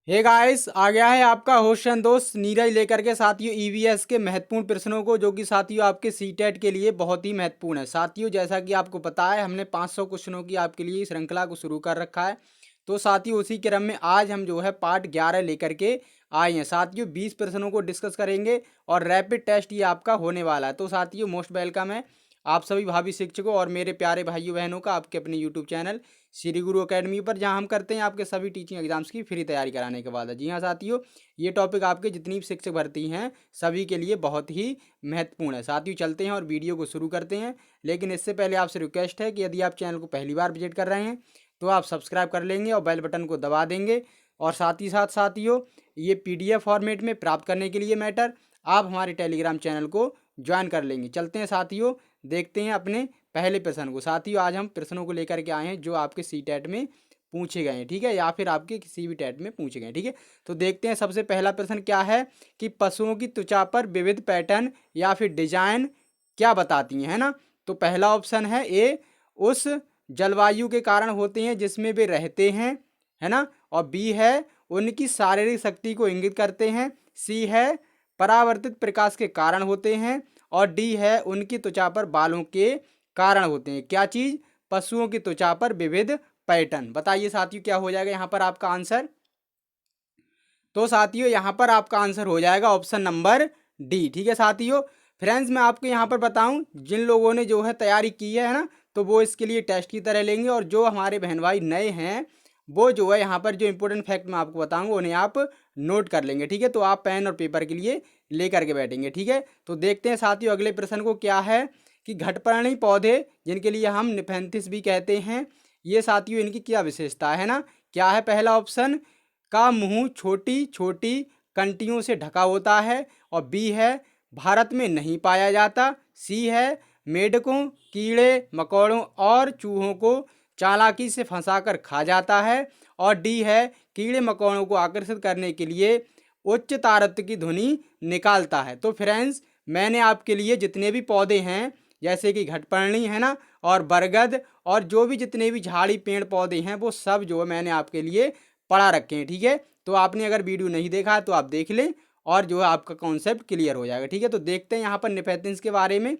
Hey guys, आ गया है आपका होशन दोस्त नीरज लेकर के साथियों ईवीएस के महत्वपूर्ण प्रश्नों को, जो कि साथियों आपके सीटेट के लिए बहुत ही महत्वपूर्ण है। साथियों, जैसा कि आपको पता है, हमने 500 क्वेश्चनों की आपके लिए श्रृंखला को शुरू कर रखा है। तो साथियों, उसी क्रम में आज हम जो है पार्ट 11 लेकर के आए हैं। साथियों, 20 प्रश्नों को डिस्कस करेंगे और रैपिड टेस्ट ये आपका होने वाला है। तो साथियों, मोस्ट वेलकम है आप सभी भावी शिक्षकों और मेरे प्यारे भाइयों बहनों का आपके अपने यूट्यूब चैनल श्री गुरु अकेडमी पर, जहां हम करते हैं आपके सभी टीचिंग एग्जाम्स की फ्री तैयारी कराने के बाद। जी हाँ साथियों, ये टॉपिक आपके जितनी भी शिक्षक भर्ती हैं सभी के लिए बहुत ही महत्वपूर्ण है। साथियों, चलते हैं और वीडियो को शुरू करते हैं। लेकिन इससे पहले आपसे रिक्वेस्ट है कि यदि आप चैनल को पहली बार विजिट कर रहे हैं तो आप सब्सक्राइब कर लेंगे और बेल बटन को दबा देंगे। और साथ ही साथ साथियों, ये पीडीएफ फॉर्मेट में प्राप्त करने के लिए मैटर आप हमारे टेलीग्राम चैनल को ज्वाइन कर लेंगे। चलते हैं साथियों, देखते हैं अपने पहले प्रश्न को। साथियों, आज हम प्रश्नों को लेकर के आए हैं जो आपके सी टेट में पूछे गए हैं, ठीक है, या फिर आपके किसी भी टेट में पूछे गए, ठीक है। तो देखते हैं सबसे पहला प्रश्न क्या है कि पशुओं की त्वचा पर विविध पैटर्न या फिर डिजाइन क्या बताती हैं, है ना। तो पहला ऑप्शन है ए, उस जलवायु के कारण होते हैं जिसमें वे रहते हैं, है ना। और बी है उनकी शारीरिक शक्ति को इंगित करते हैं। सी है परावर्तित प्रकाश के कारण होते हैं। और डी है उनकी त्वचा पर बालों के कारण होते हैं। क्या चीज? पशुओं की त्वचा पर विविध पैटर्न। बताइए साथियों, क्या हो जाएगा यहाँ पर आपका आंसर? तो साथियों, यहाँ पर आपका आंसर हो जाएगा ऑप्शन नंबर डी, ठीक है साथियों। फ्रेंड्स, मैं आपको यहाँ पर बताऊं, जिन लोगों ने जो है तैयारी की है ना, तो वो इसके लिए टेस्ट की तरह लेंगे। और जो हमारे बहन भाई नए हैं वो जो है यहाँ पर जो इंपॉर्टेंट फैक्ट मैं आपको बताऊंगा उन्हें आप नोट कर लेंगे, ठीक है। तो आप पेन और पेपर के लिए लेकर के बैठेंगे, ठीक है। तो देखते हैं साथियों अगले प्रश्न को। क्या है कि घटपर्णी पौधे, जिनके लिए हम निफेंथिस भी कहते हैं, ये साथियों इनकी क्या विशेषता है ना। क्या है? पहला ऑप्शन का मुंह छोटी छोटी कंटियों से ढका होता है। और बी है भारत में नहीं पाया जाता। सी है मेढकों, कीड़े मकोड़ों और चूहों को चालाकी से फंसाकर खा जाता है। और डी है कीड़े मकोड़ों को आकर्षित करने के लिए उच्च तारत्य की ध्वनि निकालता है। तो फ्रेंड्स, मैंने आपके लिए जितने भी पौधे हैं, जैसे कि घटपर्णी है ना, और बरगद, और जो भी जितने भी झाड़ी पेड़ पौधे हैं, वो सब जो है मैंने आपके लिए पढ़ा रखे हैं, ठीक है। तो आपने अगर वीडियो नहीं देखा है तो आप देख लें और जो है आपका कॉन्सेप्ट क्लियर हो जाएगा, ठीक है। तो देखते हैं यहाँ पर निफेंथिस के बारे में।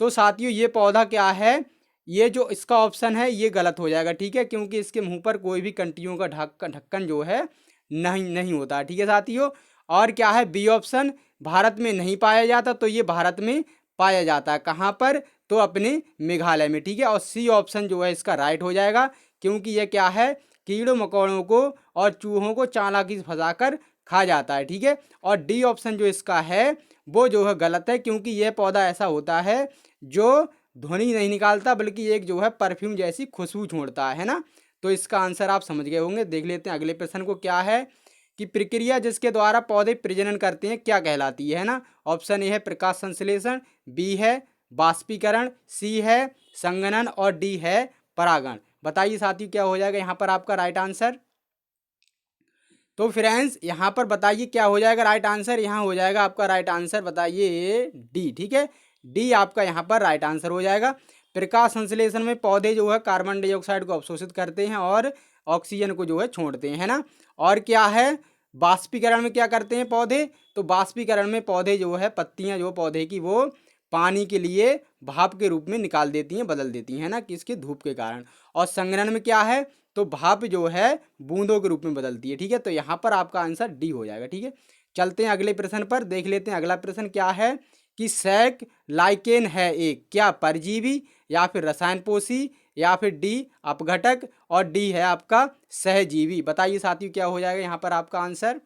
तो साथियों, ये पौधा क्या है? ये जो इसका ऑप्शन है ये गलत हो जाएगा, ठीक है, क्योंकि इसके मुंह पर कोई भी कंटियों का ढक्कन जो है नहीं नहीं होता, ठीक है साथियों। और क्या है? बी ऑप्शन, भारत में नहीं पाया जाता। तो ये भारत में पाया जाता है। कहाँ पर? तो अपने मेघालय में, ठीक है। और सी ऑप्शन जो है इसका राइट हो जाएगा, क्योंकि ये क्या है, कीड़ों मकोड़ों को और चूहों को चालाकी से फंसाकर खा जाता है, ठीक है। और डी ऑप्शन जो इसका है वो जो है गलत है, क्योंकि यह पौधा ऐसा होता है जो ध्वनि नहीं निकालता, बल्कि एक जो है परफ्यूम जैसी खुशबू छोड़ता है ना। तो इसका आंसर आप समझ गए होंगे। देख लेते हैं अगले प्रश्न को। क्या है कि प्रक्रिया जिसके द्वारा पौधे प्रजनन करते हैं क्या कहलाती है ना। ऑप्शन ए है प्रकाश संश्लेषण, बी है बाष्पीकरण, सी है संघनन और डी है परागण। बताइए साथियों, क्या हो जाएगा यहाँ पर आपका राइट आंसर? तो फ्रेंड्स, यहाँ पर बताइए क्या हो जाएगा राइट आंसर? यहाँ हो जाएगा आपका राइट आंसर, बताइए डी, ठीक है। डी आपका यहाँ पर राइट आंसर हो जाएगा। प्रकाश संश्लेषण में पौधे जो है कार्बन डाइऑक्साइड को अवशोषित करते हैं और ऑक्सीजन को जो है छोड़ते हैं, है ना। और क्या है, बाष्पीकरण में क्या करते हैं पौधे? तो बाष्पीकरण में पौधे जो है पत्तियां जो पौधे की वो पानी के लिए भाप के रूप में निकाल देती हैं, बदल देती हैं ना, किसके? धूप के कारण। और संघनन में क्या है? तो भाप जो है बूंदों के रूप में बदलती है, ठीक है। तो यहाँ पर आपका आंसर डी हो जाएगा, ठीक है। चलते हैं अगले प्रश्न पर। देख लेते हैं अगला प्रश्न क्या है कि सैक लाइकेन है एक क्या परजीवी, या फिर रसायन पोषी, या फिर डी अपघटक, और डी है आपका सहजीवी। बताइए साथियों, क्या हो जाएगा यहाँ पर आपका आंसर?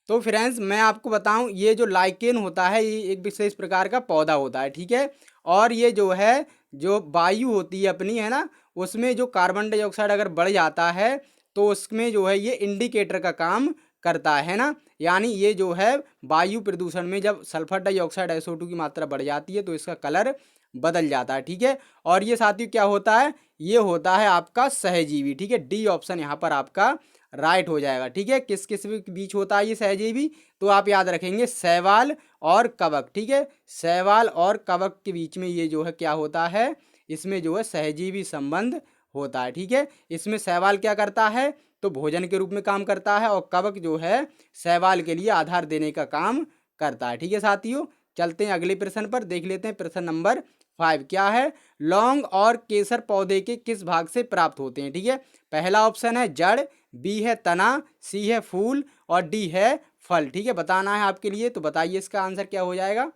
तो फ्रेंड्स, मैं आपको बताऊं, ये जो लाइकेन होता है ये एक विशेष प्रकार का पौधा होता है, ठीक है। और ये जो है जो वायु होती है अपनी, है ना, उसमें जो कार्बन डाइऑक्साइड अगर बढ़ जाता है तो उसमें जो है ये इंडिकेटर का काम करता है ना। यानी ये जो है वायु प्रदूषण में जब सल्फर डाइऑक्साइड SO2 की मात्रा बढ़ जाती है तो इसका कलर बदल जाता है, ठीक है। और ये साथियों क्या होता है? ये होता है आपका सहजीवी, ठीक है। डी ऑप्शन यहाँ पर आपका राइट हो जाएगा, ठीक है। किस किस के बीच होता है ये सहजीवी? तो आप याद रखेंगे शैवाल और कवक, ठीक है। शैवाल और कवक के बीच में ये जो है क्या होता है, इसमें जो है सहजीवी संबंध होता है, ठीक है। इसमें शैवाल क्या करता है? तो भोजन के रूप में काम करता है, और कवक जो है शैवाल के लिए आधार देने का काम करता है। ठीक है साथियों, चलते हैं अगले प्रश्न पर, देख लेते हैं प्रश्न नंबर 5 क्या है। लौंग और केसर पौधे के किस भाग से प्राप्त होते हैं। ठीक है, पहला ऑप्शन है जड़, बी है तना, सी है फूल और डी है फल। ठीक है, बताना है आपके लिए, तो बताइए इसका आंसर क्या हो जाएगा।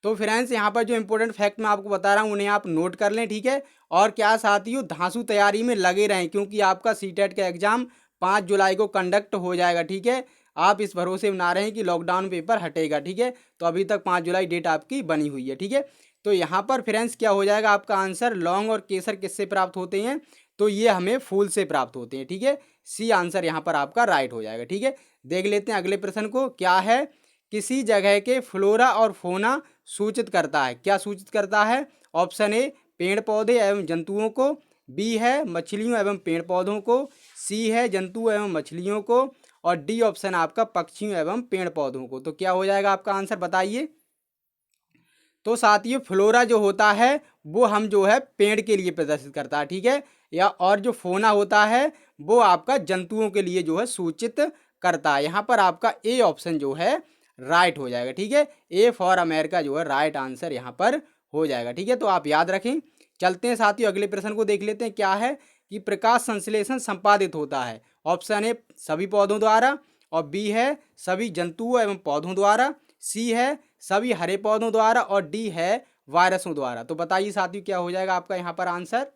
तो फ्रेंड्स यहाँ पर जो इंपॉर्टेंट फैक्ट मैं आपको बता रहा हूँ उन्हें आप नोट कर लें। ठीक है, और क्या साथियों धांसू तैयारी में लगे रहें, क्योंकि आपका सीटेट का एग्जाम 5 जुलाई को कंडक्ट हो जाएगा। ठीक है, आप इस भरोसे में ना रहें कि लॉकडाउन पेपर हटेगा। ठीक है, तो अभी तक 5 जुलाई डेट आपकी बनी हुई है। ठीक है, तो यहाँ पर फ्रेंड्स क्या हो जाएगा आपका आंसर, लौंग और केसर किससे प्राप्त होते हैं, तो ये हमें फूल से प्राप्त होते हैं। ठीक है, सी आंसर यहाँ पर आपका राइट हो जाएगा। ठीक है, देख लेते हैं अगले प्रश्न को, क्या है किसी जगह के फ्लोरा और फोना सूचित करता है। क्या सूचित करता है, ऑप्शन ए पेड़ पौधे एवं जंतुओं को, बी है मछलियों एवं पेड़ पौधों को, सी है जंतु एवं मछलियों को और डी ऑप्शन आपका पक्षियों एवं पेड़ पौधों को। तो क्या हो जाएगा आपका आंसर बताइए। तो साथियों फ्लोरा जो होता है वो हम जो है पेड़ के लिए प्रदर्शित करता है। ठीक है, या और जो फोना होता है वो आपका जंतुओं के लिए जो है सूचित करता है। यहाँ पर आपका ए ऑप्शन जो है राइट हो जाएगा। ठीक है, ए फॉर अमेरिका जो है राइट आंसर यहाँ पर हो जाएगा। ठीक है, तो आप याद रखें। चलते हैं साथियों अगले प्रश्न को देख लेते हैं, क्या है कि प्रकाश संश्लेषण संपादित होता है। ऑप्शन ए सभी पौधों द्वारा, और बी है सभी जंतुओं एवं पौधों द्वारा, सी है सभी हरे पौधों द्वारा और डी है वायरसों द्वारा। तो बताइए साथियों क्या हो जाएगा आपका यहाँ पर आंसर।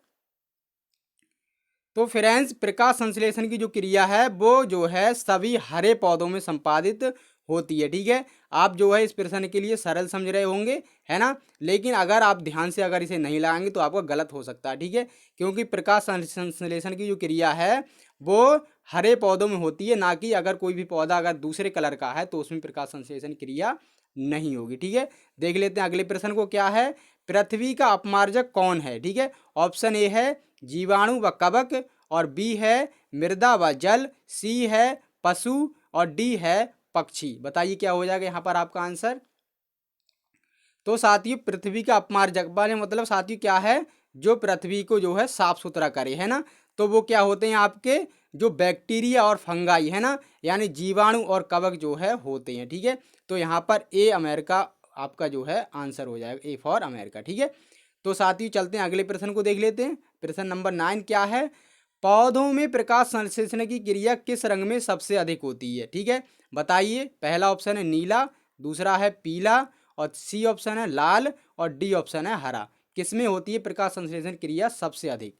तो फ्रेंड्स प्रकाश संश्लेषण की जो क्रिया है वो जो है सभी हरे पौधों में संपादित होती है। ठीक है, आप जो है इस प्रश्न के लिए सरल समझ रहे होंगे, है ना, लेकिन अगर आप ध्यान से अगर इसे नहीं लगाएंगे तो आपका गलत हो सकता है। ठीक है, क्योंकि प्रकाश संश्लेषण की जो क्रिया है वो हरे पौधों में होती है, ना कि अगर कोई भी पौधा अगर दूसरे कलर का है तो उसमें प्रकाश संश्लेषण क्रिया नहीं होगी। ठीक है, देख लेते हैं अगले प्रश्न को, क्या है पृथ्वी का अपमार्जक कौन है। ठीक है, ऑप्शन ए है जीवाणु व कवक, और बी है मृदा व जल, सी है पशु और डी है पक्षी। बताइए क्या हो जाएगा यहाँ पर आपका आंसर। तो साथियों पृथ्वी का अपमार्जक वाले मतलब साथियों क्या है, जो पृथ्वी को जो है साफ सुथरा करे, है ना, तो वो क्या होते हैं आपके जो बैक्टीरिया और फंगाई, है ना, यानी जीवाणु और कवक जो है होते हैं। ठीक है, तो यहाँ पर ए अमेरिका आपका जो है आंसर हो जाएगा, ए फॉर अमेरिका। ठीक है, तो साथियों चलते हैं अगले प्रश्न को देख लेते हैं। प्रश्न नंबर 9 क्या है, पौधों में प्रकाश संश्लेषण की क्रिया किस रंग में सबसे अधिक होती है। ठीक है, बताइए, पहला ऑप्शन है नीला, दूसरा है पीला और सी ऑप्शन है लाल और डी ऑप्शन है हरा। किसमें होती है प्रकाश संश्लेषण क्रिया सबसे अधिक।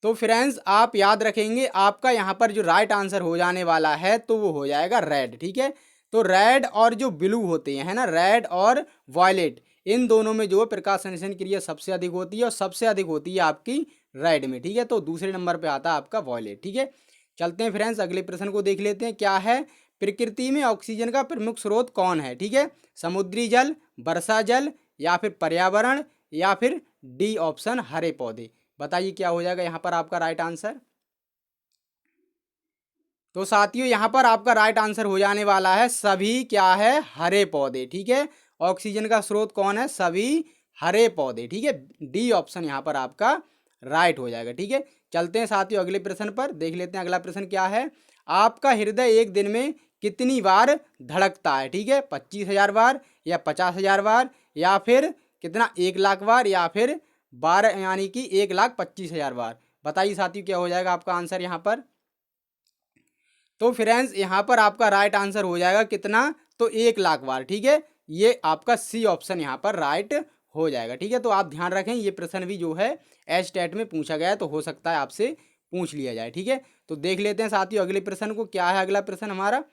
तो फ्रेंड्स आप याद रखेंगे आपका यहाँ पर जो राइट आंसर हो जाने वाला है तो वो हो जाएगा रेड। ठीक है, तो रेड और जो ब्लू होते हैं, है ना, रेड और वॉयलेट, इन दोनों में जो प्रकाश संश्लेषण क्रिया सबसे अधिक होती है और सबसे अधिक होती है आपकी रेड में। ठीक है, तो दूसरे नंबर पे आता है आपका वॉयलेट। ठीक है, चलते हैं फ्रेंड्स अगले प्रश्न को देख लेते हैं, क्या है प्रकृति में ऑक्सीजन का प्रमुख स्रोत कौन है। ठीक है, समुद्री जल, वर्षा जल या फिर पर्यावरण या फिर डी ऑप्शन हरे पौधे। बताइए क्या हो जाएगा यहाँ पर आपका राइट आंसर। तो साथियों यहाँ पर आपका राइट आंसर हो जाने वाला है सभी क्या है हरे पौधे। ठीक है, ऑक्सीजन का स्रोत कौन है, सभी हरे पौधे। ठीक है, डी ऑप्शन यहाँ पर आपका राइट हो जाएगा। ठीक है, चलते हैं साथियों अगले प्रश्न पर, देख लेते हैं अगला प्रश्न क्या है, आपका हृदय एक दिन में कितनी बार धड़कता है। ठीक है, 25,000 बार या 50,000 बार या फिर कितना 1 लाख बार या फिर 12 यानी कि 1,25,000 बार। बताइए साथियों क्या हो जाएगा आपका आंसर यहाँ पर। तो फ्रेंड्स यहाँ पर आपका राइट आंसर हो जाएगा कितना, तो 1 लाख बार। ठीक है, ये आपका सी ऑप्शन यहाँ पर राइट हो जाएगा। ठीक है, तो आप ध्यान रखें ये प्रश्न भी जो है एचटेट में पूछा गया है, तो हो सकता है आपसे पूछ लिया जाए। ठीक है, तो देख लेते हैं साथियों अगले प्रश्न को, क्या है अगला प्रश्न हमारा।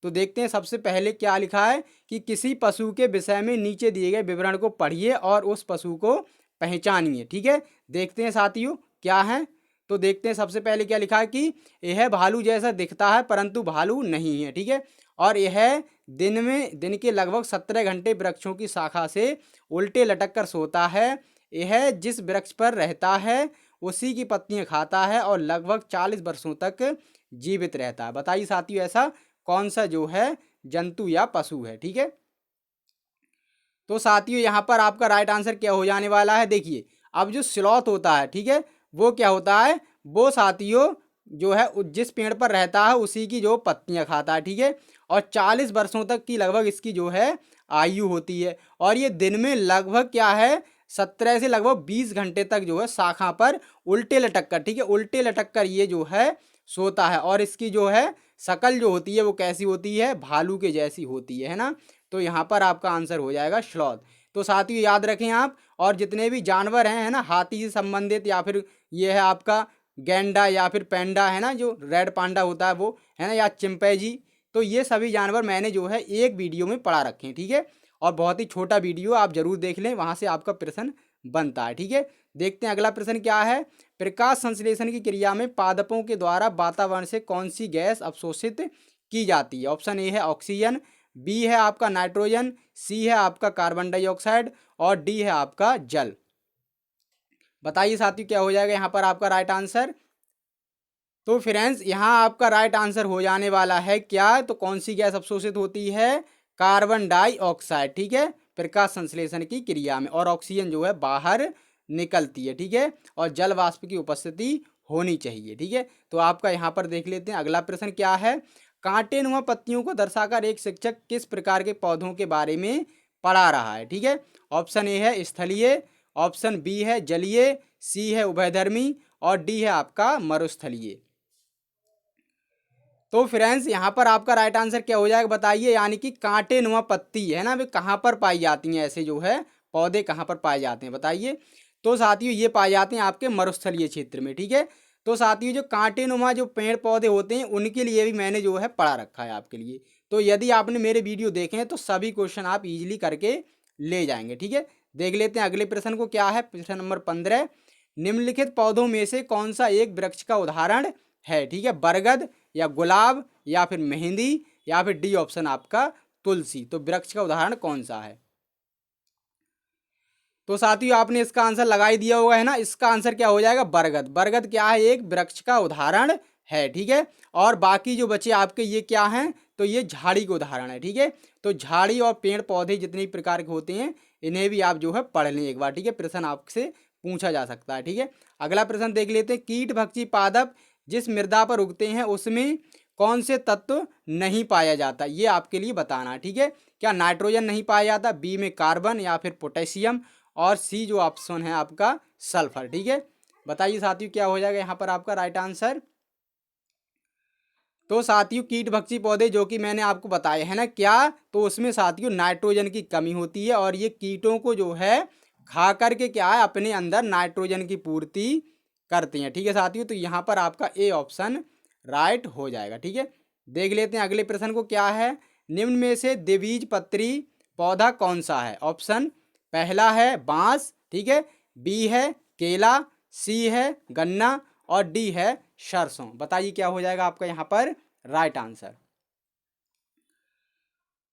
तो देखते हैं सबसे पहले क्या लिखा है कि किसी पशु के विषय में नीचे दिए गए विवरण को पढ़िए और उस पशु को पहचानिए। ठीक है, देखते हैं साथियों क्या है। तो देखते हैं सबसे पहले क्या लिखा है कि यह भालू जैसा दिखता है परंतु भालू नहीं है। ठीक है, और यह दिन के लगभग 17 घंटे वृक्षों की शाखा से उल्टे लटक कर सोता है। यह जिस वृक्ष पर रहता है उसी की पत्तियां खाता है और लगभग 40 वर्षों तक जीवित रहता है। बताइए साथियों ऐसा कौन सा जो है जंतु या पशु है। ठीक है, तो साथियों यहाँ पर आपका राइट आंसर क्या हो जाने वाला है, देखिए अब जो स्लॉथ होता है, ठीक है, वो क्या होता है, वो साथियों जो है जिस पेड़ पर रहता है उसी की जो पत्तियां खाता है, ठीक है। और 40 वर्षों तक की लगभग इसकी जो है आयु होती है। और ये दिन में लगभग क्या है 17 से लगभग 20 घंटे तक जो है शाखा पर उल्टे लटक कर, ठीक है, उल्टे लटक कर ये जो है सोता है। और इसकी जो है शकल जो होती है वो कैसी होती है, भालू के जैसी होती है ना। तो यहाँ पर आपका आंसर हो जाएगा स्लॉथ। तो साथियों याद रखें आप। और जितने भी जानवर हैं है ना हाथी से संबंधित, या फिर ये है आपका गैंडा या फिर पैंडा है ना, जो रेड पांडा होता है वो है ना, या चिंपैंजी, तो ये सभी जानवर मैंने जो है एक वीडियो में पढ़ा रखे हैं, ठीक है। और बहुत ही छोटा वीडियो आप जरूर देख लें, वहां से आपका प्रश्न बनता है, ठीक है। देखते हैं अगला प्रश्न क्या है। प्रकाश संश्लेषण की क्रिया में पादपों के द्वारा वातावरण से कौन सी गैस अवशोषित की जाती है। ऑप्शन ए है ऑक्सीजन, बी है आपका नाइट्रोजन, सी है आपका कार्बन डाइऑक्साइड और डी है आपका जल। बताइए साथियों क्या हो जाएगा यहाँ पर आपका राइट आंसर। तो फ्रेंड्स यहाँ आपका राइट आंसर हो जाने वाला है क्या, तो कौन सी गैस अवशोषित होती है, कार्बन डाइऑक्साइड, ठीक है, प्रकाश संश्लेषण की क्रिया में। और ऑक्सीजन जो है बाहर निकलती है, ठीक है। और जल वाष्प की उपस्थिति होनी चाहिए, ठीक है। तो आपका यहाँ पर देख लेते हैं अगला प्रश्न क्या है। कांटेनुमा पत्तियों को दर्शाकर एक शिक्षक किस प्रकार के पौधों के बारे में पढ़ा रहा है, ठीक है। ऑप्शन ए है स्थलीय, ऑप्शन बी है जलीय, सी है उभयधर्मी और डी है आपका मरुस्थलीय। तो फ्रेंड्स यहाँ पर आपका राइट आंसर क्या हो जाएगा बताइए। यानी कि कांटेनुमा पत्ती है ना, वे कहाँ पर पाई जाती हैं, ऐसे जो है पौधे कहाँ पर पाए जाते हैं बताइए। तो साथियों ये पाए जाते हैं आपके मरुस्थलीय क्षेत्र में, ठीक है। तो साथियों जो कांटेनुमा जो पेड़ पौधे होते हैं उनके लिए भी मैंने जो है पढ़ा रखा है आपके लिए। तो यदि आपने मेरे वीडियो देखे हैं तो सभी क्वेश्चन आप इजीली करके ले जाएंगे, ठीक है। देख लेते हैं अगले प्रश्न को क्या है। प्रश्न नंबर 15, निम्नलिखित पौधों में से कौन सा एक वृक्ष का उदाहरण है, ठीक है। बरगद या गुलाब या फिर मेहंदी या फिर डी ऑप्शन आपका तुलसी। तो वृक्ष का उदाहरण कौन सा है। तो साथियों आपने इसका आंसर लगा ही दिया होगा है ना। इसका आंसर क्या हो जाएगा बरगद। बरगद क्या है, एक वृक्ष का उदाहरण है, ठीक है। और बाकी जो बचे आपके ये क्या हैं, तो ये झाड़ी का उदाहरण है, ठीक है। तो झाड़ी और पेड़ पौधे जितने प्रकार के होते हैं इन्हें भी आप जो है पढ़ लें एक बार, ठीक है। प्रश्न आपसे पूछा जा सकता है, ठीक है। अगला प्रश्न देख लेते हैं। कीट भक्षी पादप जिस मृदा पर उगते हैं उसमें कौन से तत्व नहीं पाया जाता, ये आपके लिए बताना है, ठीक है। क्या नाइट्रोजन नहीं पाया जाता, बी में कार्बन या फिर पोटेशियम और सी जो ऑप्शन है आपका सल्फर, ठीक है। बताइए साथियों क्या हो जाएगा यहाँ पर आपका राइट आंसर। तो साथियों कीट भक्षी पौधे जो कि मैंने आपको बताए हैं ना क्या, तो उसमें साथियों नाइट्रोजन की कमी होती है और ये कीटों को जो है खा करके क्या है अपने अंदर नाइट्रोजन की पूर्ति करते हैं, ठीक है साथियों। तो यहाँ पर आपका ए ऑप्शन राइट हो जाएगा, ठीक है। देख लेते हैं अगले प्रश्न को क्या है। निम्न में से द्विबीजपत्री पौधा कौन सा है। ऑप्शन पहला है बांस, ठीक है, बी है केला, सी है गन्ना और डी है सरसों। बताइए क्या हो जाएगा आपका यहाँ पर राइट आंसर।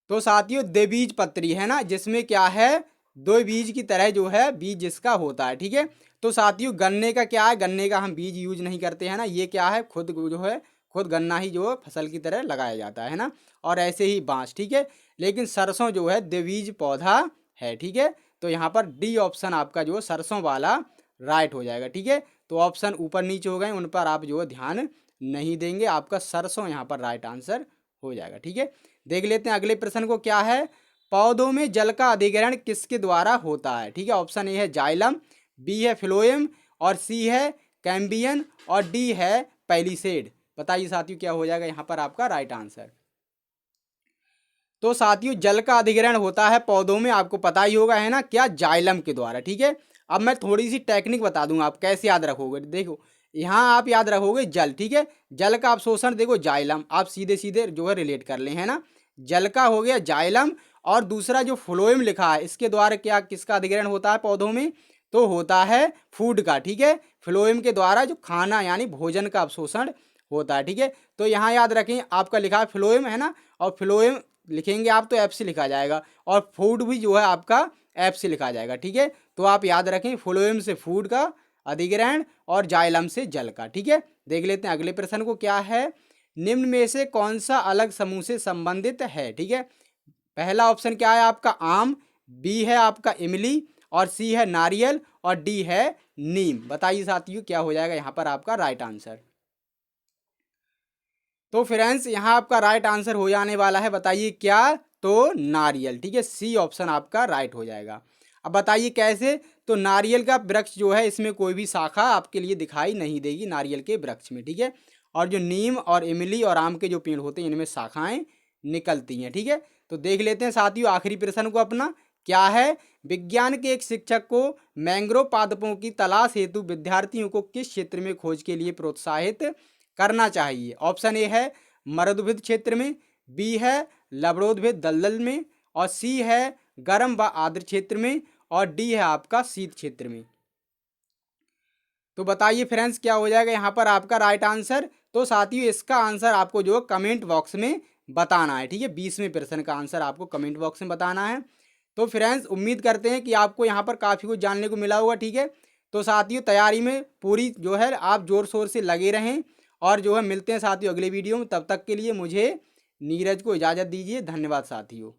तो साथियों द्विबीजपत्री है ना, जिसमें क्या है दो बीज की तरह जो है बीज जिसका होता है, ठीक है। तो साथियों गन्ने का क्या है, गन्ने का हम बीज यूज नहीं करते हैं ना, ये क्या है खुद जो है खुद गन्ना ही जो फसल की तरह लगाया जाता है ना। और ऐसे ही बांस, ठीक है। लेकिन सरसों जो है द्विबीज पौधा है, ठीक है। तो यहाँ पर डी ऑप्शन आपका जो सरसों वाला राइट हो जाएगा, ठीक है। तो ऑप्शन ऊपर नीचे हो गए उन पर आप जो है ध्यान नहीं देंगे, आपका सरसों यहाँ पर राइट आंसर हो जाएगा, ठीक है। देख लेते हैं अगले प्रश्न को क्या है। पौधों में जल का अधिग्रहण किसके द्वारा होता है, ठीक है। ऑप्शन ए है जाइलम, बी है फ्लोएम और सी है कैम्बियन और डी है पैलिसेड। बताइए साथियों क्या हो जाएगा यहाँ पर आपका राइट आंसर। तो साथियों जल का अधिग्रहण होता है पौधों में, आपको पता ही होगा है ना क्या, जाइलम के द्वारा, ठीक है। अब मैं थोड़ी सी टेक्निक बता दूंगा आप कैसे याद रखोगे। देखो यहाँ आप याद रखोगे जल, ठीक है। जल का अवशोषण देखो जाइलम, आप सीधे सीधे जो है रिलेट कर ले है ना। जल का हो गया जाइलम और दूसरा जो फ्लोएम लिखा है इसके द्वारा क्या किसका अधिग्रहण होता है पौधों में, तो होता है फूड का, ठीक है। फ्लोएम के द्वारा जो खाना यानी भोजन का अवशोषण होता है, ठीक है। तो यहाँ याद रखें आपका लिखा है फ्लोएम है ना, और फ्लोएम लिखेंगे आप तो एफ से लिखा जाएगा और फूड भी जो है आपका एफ से लिखा जाएगा, ठीक है। तो आप याद रखें फ्लोएम से फूड का अधिग्रहण और जाइलम से जल का, ठीक है। देख लेते हैं अगले प्रश्न को क्या है। निम्न में से कौन सा अलग समूह से संबंधित है, ठीक है। पहला ऑप्शन क्या है आपका आम, बी है आपका इमली और सी है नारियल और डी है नीम। बताइए साथियों क्या हो जाएगा यहाँ पर आपका राइट आंसर। तो फ्रेंड्स यहाँ आपका राइट आंसर हो जाने वाला है, बताइए क्या, तो नारियल। ठीक है, सी ऑप्शन आपका राइट हो जाएगा। अब बताइए कैसे, तो नारियल का वृक्ष जो है इसमें कोई भी शाखा आपके लिए दिखाई नहीं देगी नारियल के वृक्ष में। ठीक है, और जो नीम और इमली और आम के जो पेड़ होते हैं इनमें शाखाएं निकलती हैं। ठीक है, तो देख लेते हैं साथियों आखिरी प्रश्न को अपना। क्या है, विज्ञान के एक शिक्षक को मैंग्रोव पादपों की तलाश हेतु विद्यार्थियों को किस क्षेत्र में खोज के लिए प्रोत्साहित करना चाहिए। ऑप्शन ए है मरुदुभिद क्षेत्र में, बी है लवणोद्भिद दलदल में, और सी है गर्म व आर्द्र क्षेत्र में, और डी है आपका शीत क्षेत्र में। तो बताइए फ्रेंड्स क्या हो जाएगा यहाँ पर आपका राइट आंसर। तो साथियों इसका आंसर आपको जो कमेंट बॉक्स में बताना है। ठीक है, 20वें प्रश्न का आंसर आपको कमेंट बॉक्स में बताना है। तो फ्रेंड्स उम्मीद करते हैं कि आपको यहाँ पर काफ़ी कुछ जानने को मिला होगा। ठीक है, तो साथियों तैयारी में पूरी जो है आप जोर शोर से लगे रहें, और जो है मिलते हैं साथियों अगले वीडियो में। तब तक के लिए मुझे नीरज को इजाज़त दीजिए। धन्यवाद साथियों।